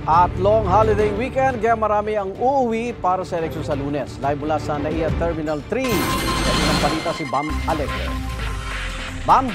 At long holiday weekend, kaya marami ang uuwi para sa eleksyon sa Lunes. Live mula sa NAIA Terminal 3, ito ng balita si Bam Alegre. Bam?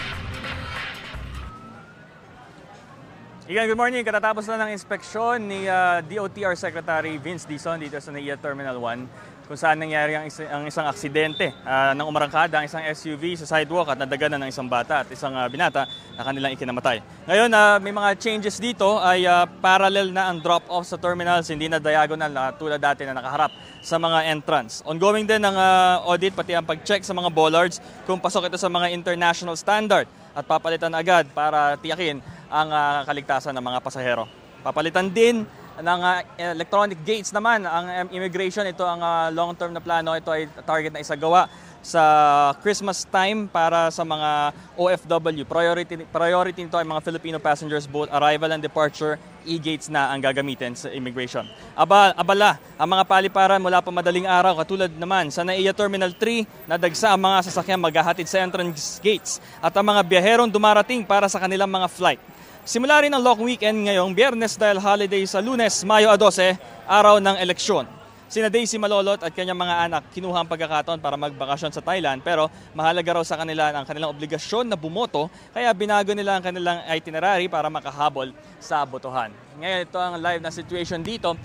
Igan, good morning. Katatapos na ng inspeksyon ni DOTR Secretary Vince Dizon dito sa NAIA Terminal 1 kung saan nangyari ang isang aksidente ng umarangkada ang isang SUV sa sidewalk at nadaganan ng isang bata at isang binata na kanilang ikinamatay. Ngayon, may mga changes dito ay parallel na ang drop-off sa terminals, hindi na diagonal na tulad dati na nakaharap sa mga entrance. Ongoing din ang audit pati ang pag-check sa mga bollards kung pasok ito sa mga international standard at papalitan agad para tiyakin ang kaligtasan ng mga pasahero. Papalitan din ng electronic gates naman ang immigration. Ito ang long-term na plano. Ito ay target na isagawa sa Christmas time para sa mga OFW. Priority nito ay mga Filipino passengers, both arrival and departure. E-gates na ang gagamitin sa immigration. Abala ang mga paliparan mula pa madaling araw, katulad naman sa NAIA Terminal 3, nadagsa ang mga sasakyan maghahatid sa entrance gates at ang mga biyaherong dumarating para sa kanilang mga flight. Simula rin ang long weekend ngayong Biyernes dahil holiday sa Lunes, Mayo 12, araw ng eleksyon. Sina Daisy Malolot at kanyang mga anak kinuha ang pagkakataon para magbakasyon sa Thailand, pero mahalaga raw sa kanila ang kanilang obligasyon na bumoto, kaya binago nila ang kanilang itinerary para makahabol sa botohan. Ngayon, ito ang live na situation dito.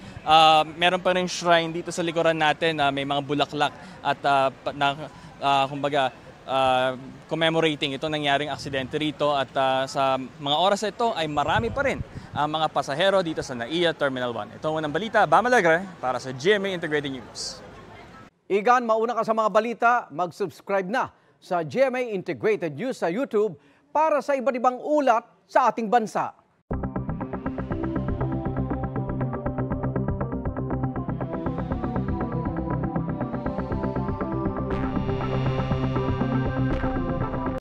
Meron pa rin shrine dito sa likuran natin na may mga bulaklak at kumbaga commemorating itong nangyaring aksidente rito at sa mga oras na ito ay marami pa rin ang mga pasahero dito sa NAIA Terminal 1. Ito ang unang balita, Bam Alegre para sa GMA Integrated News. Igan, mauna ka sa mga balita, mag-subscribe na sa GMA Integrated News sa YouTube para sa iba't ibang ulat sa ating bansa.